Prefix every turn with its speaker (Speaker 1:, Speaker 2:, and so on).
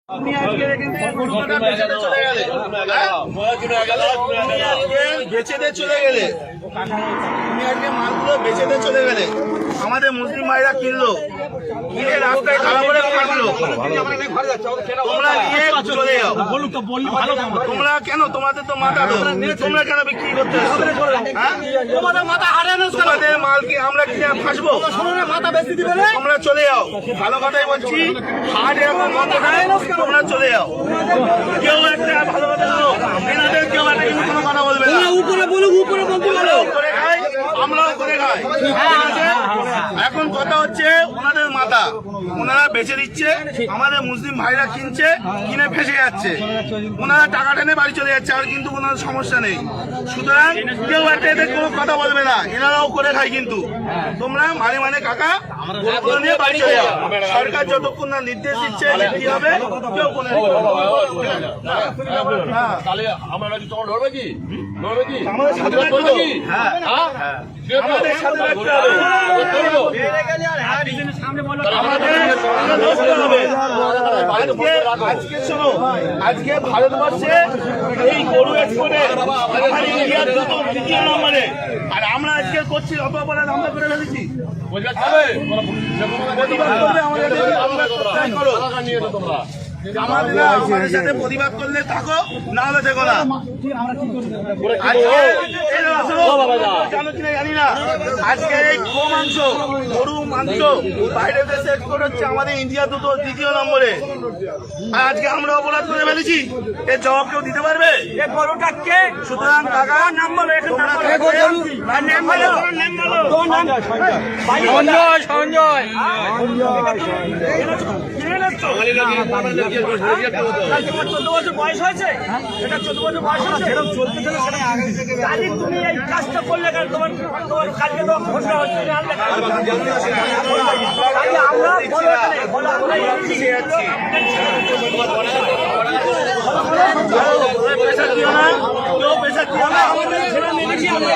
Speaker 1: আপনি আজকে বেচে দিয়ে চলে গেলে তুমি আজকে মালগুলো বেচে দিয়ে চলে গেলে আমাদের মুসলিম ভাইরা কিনলো কিনে রাস্তায় খারাপ করে কাটলো তোমরা নিয়ে চলে যাও তোমরা কেন তোমাদের তো মাথা তোমরা কেন বিক্রি করতে তোমাদের মাথা হারানো তোমাদের মালকে আমরা কিনে ফাঁসবো মাথা বেশি দিবে তোমরা চলে যাও ভালো কথাই বলছি হাট এখন বন্ধ নাই তোমরা চলে যাও কেউ একটা ভালো কথা বলো এনাদের কেউ একটা কিন্তু কোনো কথা বলবে না উপরে বলুক উপরে বলতে পারো করে খাই আমরাও করে খাই এখন কথা হচ্ছে ওনাদের মাথা ওনারা বেচে দিচ্ছে আমাদের মুসলিম ভাইরা কিনছে কিনে ফেসে যাচ্ছে ওনারা টাকা টেনে বাড়ি চলে যাচ্ছে আর কিন্তু কোনো সমস্যা নেই সুতরাং কেউ একটা এদের কোনো কথা বলবে না এনারাও করে খায় কিন্তু তোমরা মানে কাকা নিয়ে বাড়ি চলে যাও সরকার যতক্ষণ না নির্দেশ দিচ্ছে কি হবে কেউ কোনো আমাদের সাথে আজকে ভারতবর্ষে এই গরু এক্সপোর্টে ইন্ডিয়ার তৃতীয় নম্বরে আর আমরা আজকে করছি অত অপরাধ আমরা করে ফেলেছি আমাদের সাথে প্রতিবাদ করলে থাকো না হলে দেখো না জানি না আজকে এই গো মাংস গরু মাংস বাইরের দেশে এক্সপোর্ট হচ্ছে আমাদের ইন্ডিয়া দ্বিতীয় নম্বরে আর আজকে আমরা অপরাধ করে ফেলেছি এর জবাব কেউ দিতে পারবে গরুটাকে সুতরাং টাকা নাম বলো সঞ্জয় 14 বছর বয়স হয়েছে এটা 14 বছর বয়স হয়েছে এরকম চলতে চলে সেটা আগে তুমি এই কাজটা করলে কেন তোমার কালকে তো ঘোষণা হচ্ছে আমরা পেশা দিও না কেউ পেশা দিও না আমাদের ছেলে মেয়ে